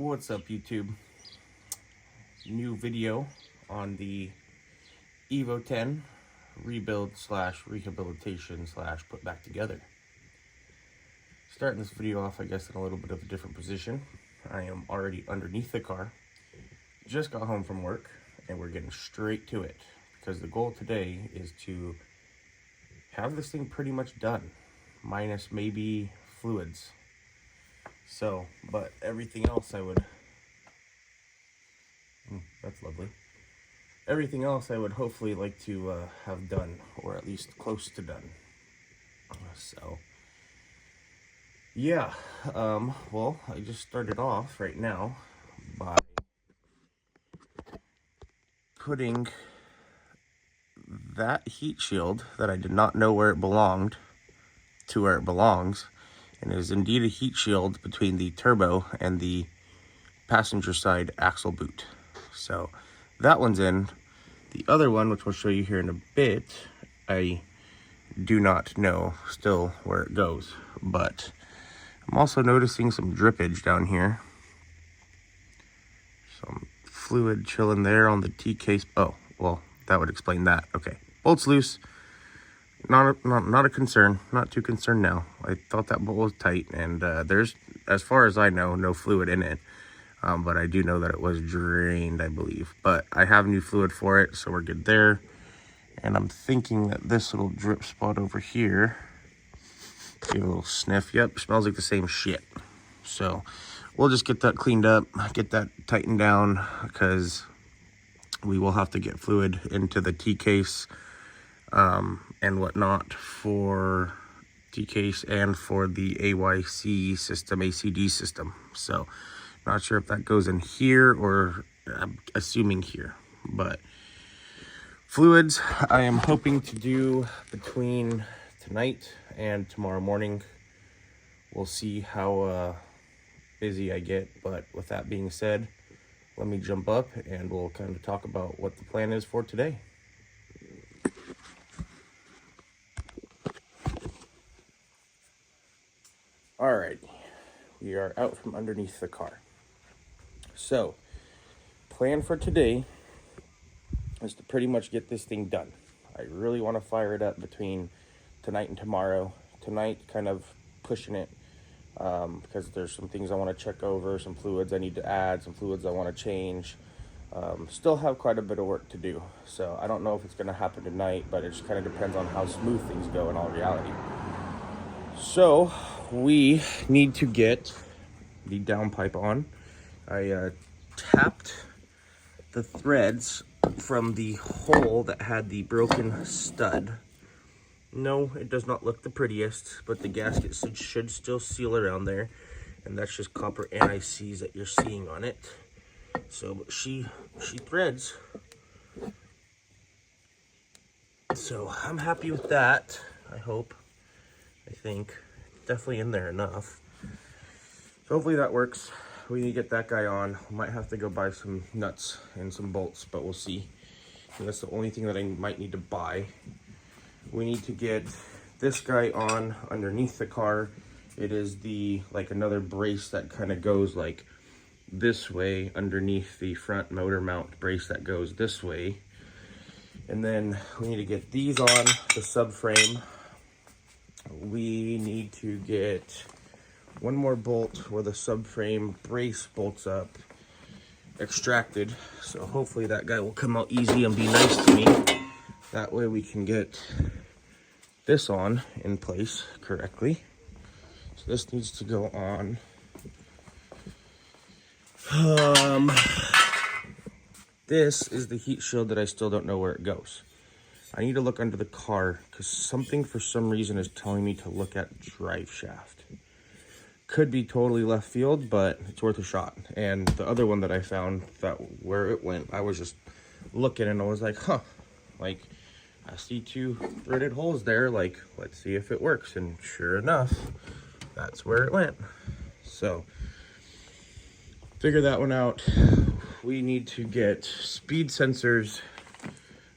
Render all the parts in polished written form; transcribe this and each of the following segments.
What's up, YouTube? New video on the Evo 10 rebuild slash rehabilitation slash put back together. Starting this video off, I guess, in a little bit of a different position. I am already underneath the car. Just got home from work and we're getting straight to it because the goal today is to have this thing pretty much done, minus maybe fluids. So, but everything else I would, that's lovely. Everything else I would hopefully like to have done, or at least close to done. So, yeah, well, I just started off right now by putting that heat shield that I did not know where it belonged to where it belongs. And it is indeed a heat shield between the turbo and the passenger side axle boot. So that one's in. The other one, which we'll show you here in a bit, I do not know still where it goes. But I'm also noticing some drippage down here. Some fluid chilling there on the T-case. Oh, well, that would explain that. Okay, bolt's loose. Not a concern. Not too concerned now. I thought that bolt was tight, and there's, as far as I know, no fluid in it. But I do know that it was drained, I believe. But I have new fluid for it, so we're good there. And I'm thinking that this little drip spot over here, give a little sniff. Yep, smells like the same shit. So we'll just get that cleaned up, get that tightened down, because we will have to get fluid into the T-case and whatnot for T-case and for the AYC system, ACD system. So not sure if that goes in here or I'm assuming here, but fluids I am hoping to do between tonight and tomorrow morning. We'll see how busy I get, but with that being said, let me jump up and we'll kind of talk about what the plan is for today. All right, we are out from underneath the car. So, plan for today is to pretty much get this thing done. I really want to fire it up between tonight and tomorrow. Tonight, kind of pushing it because there's some things I want to check over, some fluids I need to add, some fluids I want to change. Still have quite a bit of work to do. So I don't know if it's going to happen tonight, but it just kind of depends on how smooth things go in all reality. So we need to get the downpipe on. I tapped the threads from the hole that had the broken stud. No, it does not look the prettiest, but the gasket should still seal around there, and that's just copper anti-seize that you're seeing on it. So but she threads. So I'm happy with that. I hope. I think definitely in there enough. So hopefully that works. We need to get that guy on. We might have to go buy some nuts and some bolts, but we'll see. And that's the only thing that I might need to buy. We need to get this guy on underneath the car. It is the, like, another brace that kind of goes like this way underneath the front motor mount brace that goes this way. And then we need to get these on the subframe. We need to get one more bolt where the subframe brace bolts up extracted. So hopefully that guy will come out easy and be nice to me. That way we can get this on in place correctly. So this needs to go on. This is the heat shield that I still don't know where it goes. I need to look under the car because something for some reason is telling me to look at drive shaft. Could be totally left field, but it's worth a shot. And the other one that I found, that where it went, I was just looking and I was like, huh, like I see two threaded holes there, like let's see if it works. And sure enough, that's where it went. So figure that one out. We need to get speed sensors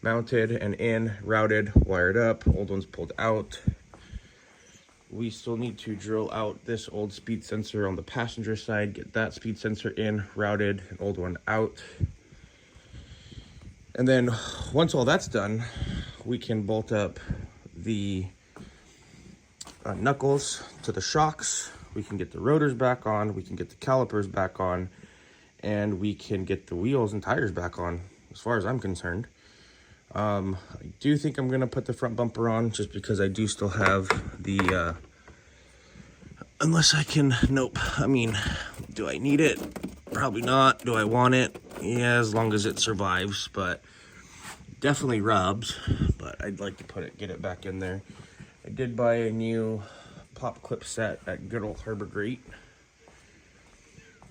mounted and in, routed, wired up, old ones pulled out. we still need to drill out this old speed sensor on the passenger side, get that speed sensor in, routed, an old one out. And then once all that's done, we can bolt up the knuckles to the shocks. We can get the rotors back on, we can get the calipers back on, and we can get the wheels and tires back on, as far as I'm concerned. I do think I'm going to put the front bumper on, just because I do still have the, unless I can, nope. I mean, do I need it? Probably not. Do I want it? Yeah, as long as it survives, but definitely rubs, but I'd like to get it back in there. I did buy a new pop clip set at good old Harbor Great,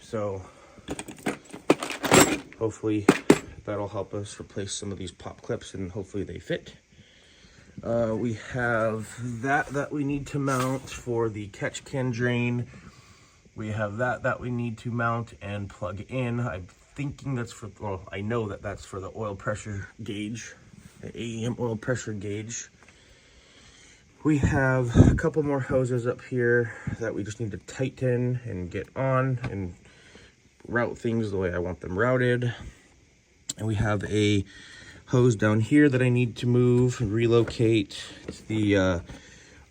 so hopefully that'll help us replace some of these pop clips, and hopefully they fit. We have that we need to mount for the catch can drain. We have that we need to mount and plug in. I'm thinking that's for, well, I know that that's for the oil pressure gauge, the AEM oil pressure gauge. We have a couple more hoses up here that we just need to tighten and get on and route things the way I want them routed. And we have a hose down here that I need to move and relocate. It's the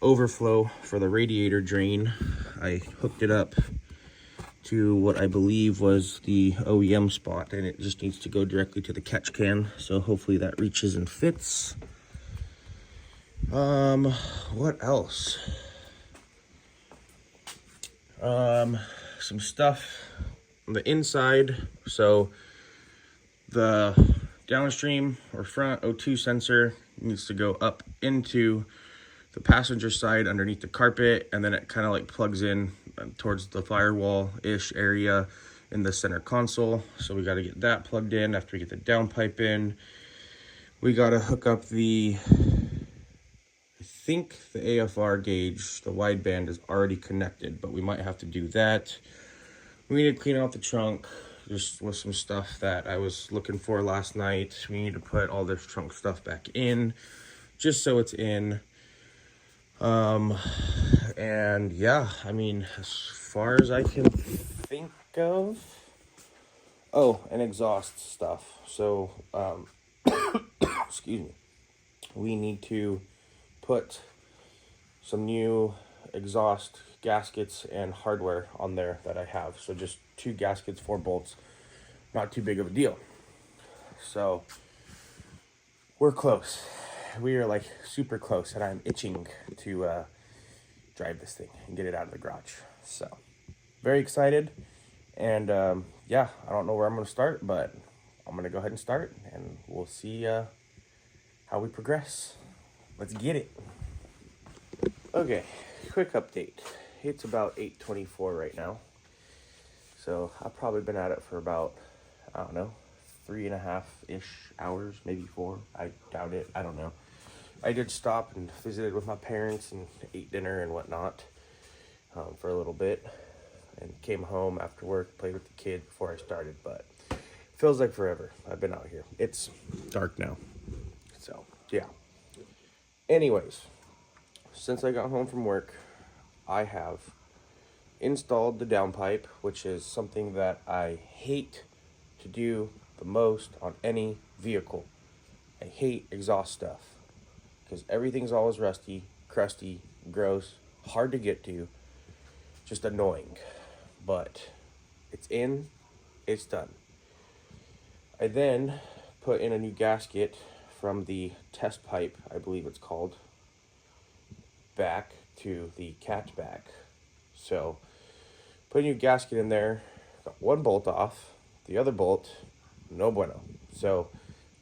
overflow for the radiator drain. I hooked it up to what I believe was the OEM spot, and it just needs to go directly to the catch can. So hopefully that reaches and fits. What else? Some stuff on the inside. So the downstream or front O2 sensor needs to go up into the passenger side underneath the carpet, and then it kind of like plugs in towards the firewall-ish area in the center console. So we got to get that plugged in after we get the downpipe in. We got to hook up the, I think the AFR gauge, the wideband is already connected, but we might have to do that. We need to clean out the trunk just with some stuff that I was looking for last night. We need to put all this trunk stuff back in just so it's in. And yeah, I mean, as far as I can think of, oh, and exhaust stuff. So, excuse me, we need to put some new exhaust gaskets and hardware on there that I have. So just 2 gaskets, 4 bolts, not too big of a deal. So we're close. We are like super close, and I'm itching to drive this thing and get it out of the garage. So very excited. And yeah, I don't know where I'm going to start, but I'm going to go ahead and start, and we'll see how we progress. Let's get it. Okay, quick update. It's about 8:24 right now. So I've probably been at it for about, I don't know, 3.5-ish hours, maybe 4. I doubt it. I don't know. I did stop and visited with my parents and ate dinner and whatnot for a little bit, and came home after work, played with the kid before I started, but it feels like forever. I've been out here. It's dark now. So, yeah. Anyways, since I got home from work, I have installed the downpipe, which is something that I hate to do the most on any vehicle. I hate exhaust stuff because everything's always rusty, crusty, gross, hard to get to, just annoying. But it's in, it's done. I then put in a new gasket from the test pipe, I believe it's called, back to the catch back. So put a new gasket in there, got one bolt off, the other bolt, no bueno. So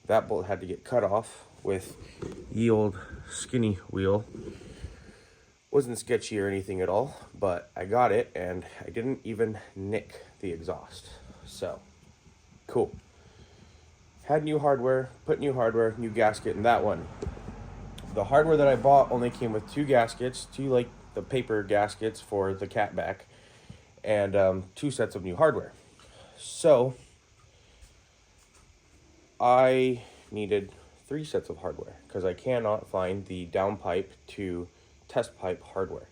that bolt had to get cut off with the old skinny wheel. Wasn't sketchy or anything at all, but I got it, and I didn't even nick the exhaust. So cool. Had new hardware, put new hardware, new gasket in that one. The hardware that I bought only came with 2 gaskets, 2 like the paper gaskets for the catback, and 2 sets of new hardware. So I needed 3 sets of hardware because I cannot find the downpipe to test pipe hardware.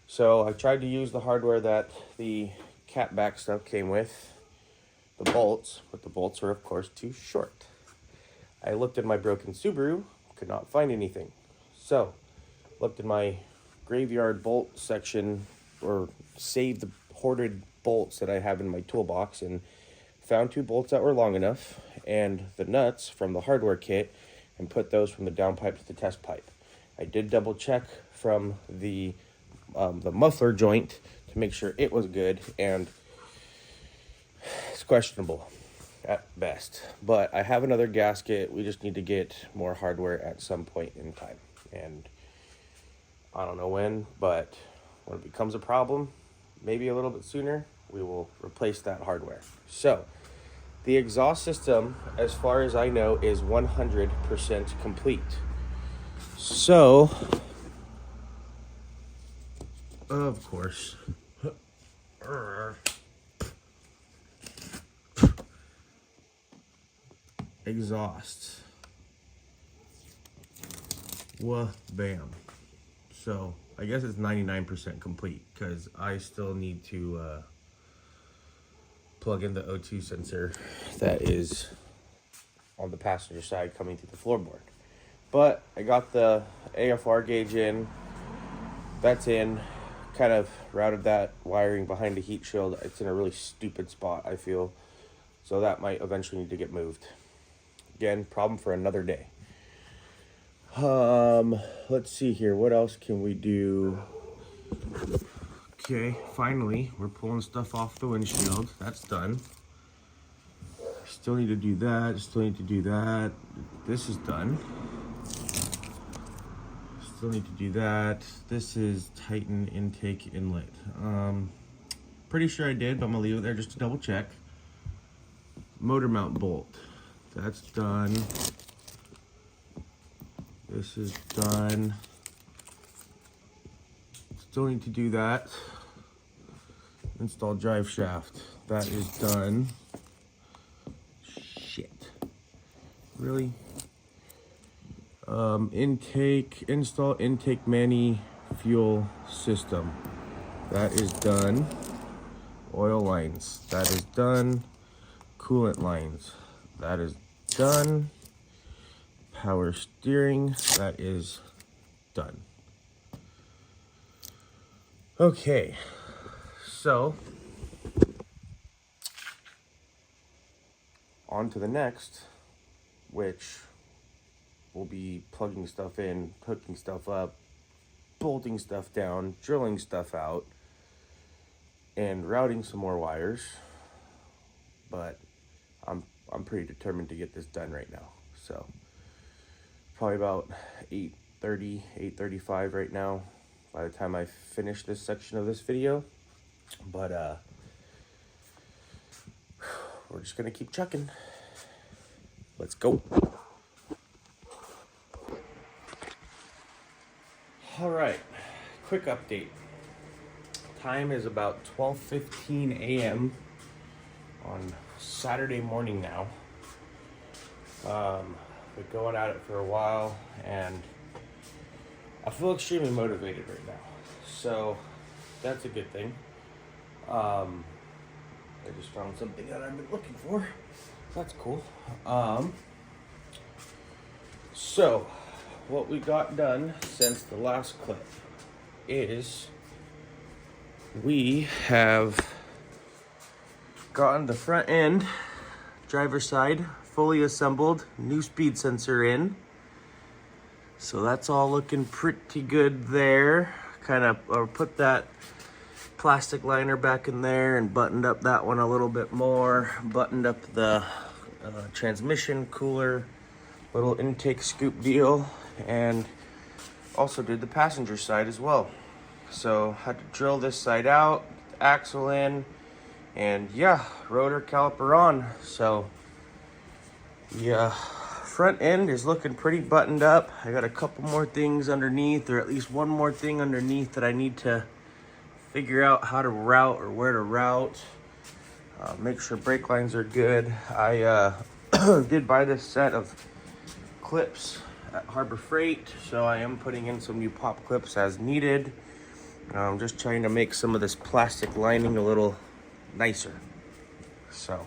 So I tried to use the hardware that the cat back stuff came with, the bolts, but the bolts were of course too short. I looked at my broken Subaru, could not find anything. So looked in my graveyard bolt section, or saved the hoarded bolts that I have in my toolbox, and found 2 bolts that were long enough and the nuts from the hardware kit, and put those from the downpipe to the test pipe. I did double check from the muffler joint to make sure it was good, and it's questionable at best. But I have another gasket. We just need to get more hardware at some point in time, and I don't know when, but when it becomes a problem, maybe a little bit sooner, we will replace that hardware. So the exhaust system, as far as I know, is 100% complete. So, of course, exhaust. Wah, bam. So I guess it's 99% complete, because I still need to plug in the O2 sensor that is on the passenger side coming through the floorboard. But I got the AFR gauge in. That's in. Kind of routed that wiring behind the heat shield. It's in a really stupid spot, I feel. So that might eventually need to get moved. Again, problem for another day. Let's see here. What else can we do? Okay, finally, we're pulling stuff off the windshield. That's done. Still need to do that. Still need to do that. This is done. Still need to do that. This is Titan intake inlet. Pretty sure I did, but I'm gonna leave it there just to double check. Motor mount bolt. That's done. This is done. Still need to do that. Install drive shaft. That is done. Shit. Really? Install intake mani fuel system. That is done. Oil lines. That is done. Coolant lines. That is done. Power steering. That is done. Okay, so on to the next, which will be plugging stuff in, hooking stuff up, bolting stuff down, drilling stuff out, and routing some more wires. But I'm pretty determined to get this done right now. So probably about 8:30, 8:35 right now by the time I finish this section of this video. But we're just gonna keep chucking. Let's go. All right, quick update. Time is about 12:15 a.m. on Saturday morning now. Been going at it for a while, and I feel extremely motivated right now, so that's a good thing. I just found something that I've been looking for. That's cool. So what we got done since the last clip is we have gotten the front end, driver's side, fully assembled, new speed sensor in. So that's all looking pretty good there. Kind of put that plastic liner back in there and buttoned up that one a little bit more. Buttoned up the transmission cooler, little intake scoop deal, and also did the passenger side as well. So had to drill this side out, axle in, and yeah, rotor caliper on. So yeah, front end is looking pretty buttoned up. I got a couple more things underneath, or at least one more thing underneath that I need to figure out how to route or where to route. Make sure brake lines are good. I did buy this set of clips at Harbor Freight, so I am putting in some new pop clips as needed. I'm just trying to make some of this plastic lining a little nicer, so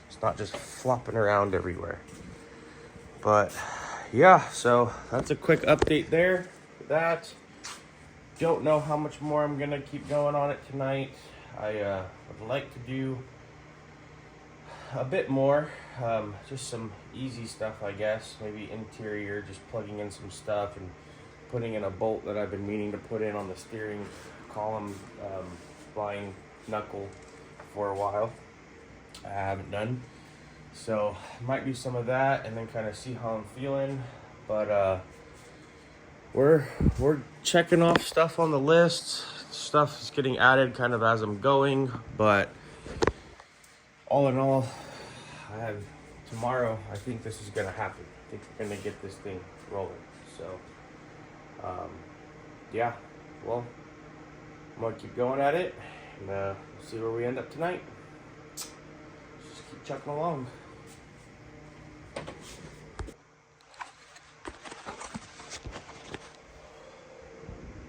it's not just flopping around everywhere. But yeah, so that's a quick update there for that. Don't know how much more I'm gonna keep going on it tonight. I would like to do a bit more, just some easy stuff, I guess. Maybe interior, just plugging in some stuff and putting in a bolt that I've been meaning to put in on the steering column flying knuckle for a while. I haven't done. So might do some of that and then kind of see how I'm feeling. But we're checking off stuff on the list. Stuff is getting added kind of as I'm going, but all in all, tomorrow I think this is gonna happen. I think we're gonna get this thing rolling. So yeah, well, I'm gonna keep going at it and see where we end up tonight. Just keep chucking along.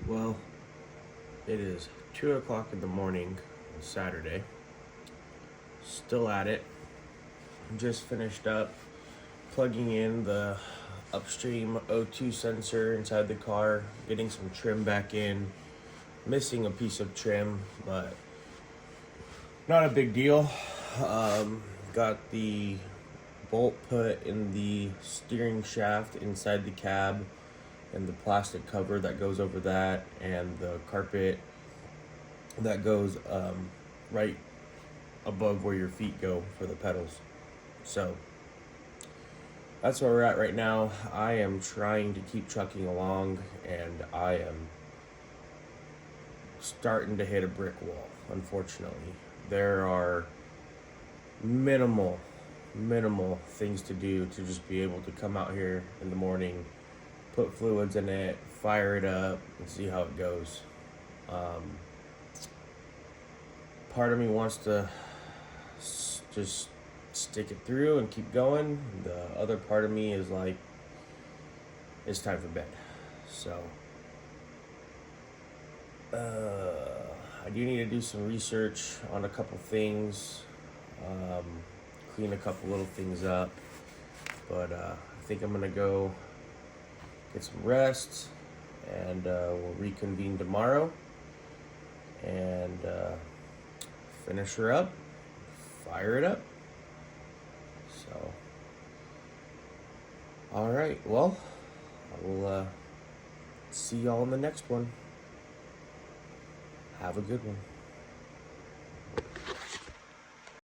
Well, it is 2 o'clock in the morning on Saturday. Still at it. Just finished up plugging in the upstream O2 sensor inside the car, getting some trim back in. Missing a piece of trim, but not a big deal. Got the bolt put in the steering shaft inside the cab, and the plastic cover that goes over that, and the carpet that goes right above where your feet go for the pedals. So that's where we're at right now. I am trying to keep trucking along, and I am starting to hit a brick wall, unfortunately. There are minimal things to do to just be able to come out here in the morning, put fluids in it, fire it up, and see how it goes. Part of me wants to just stick it through and keep going. The other part of me is like, it's time for bed. So I do need to do some research on a couple things, clean a couple little things up, but I think I'm gonna go get some rest, and we'll reconvene tomorrow and finish her up, fire it up. So, all right, well, I will see y'all in the next one. Have a good one.